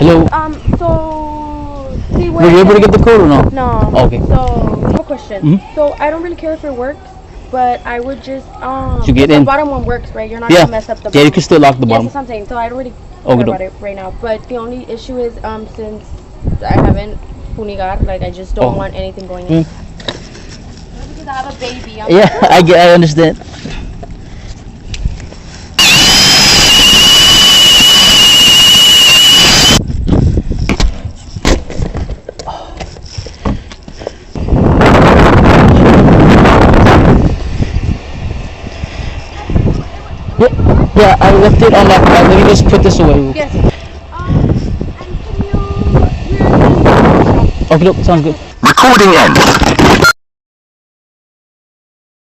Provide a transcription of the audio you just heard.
Hello. So, see Were you able to get the code or no? No. Okay. So, I have a question. So, I don't really care if it works, but I would just, to get in. the bottom one works, right? You're not gonna mess up the bottom. Yeah, you can still lock the Yes, bottom. that's what I'm saying. So, I don't really care about it right now. But the only issue is, since I haven't funigar, like, I just don't want anything going in. Because I have a baby. Yeah, I understand. Yeah, I left it on that. Let me just put this away. Yes. Okay, look, sounds good. Recording end.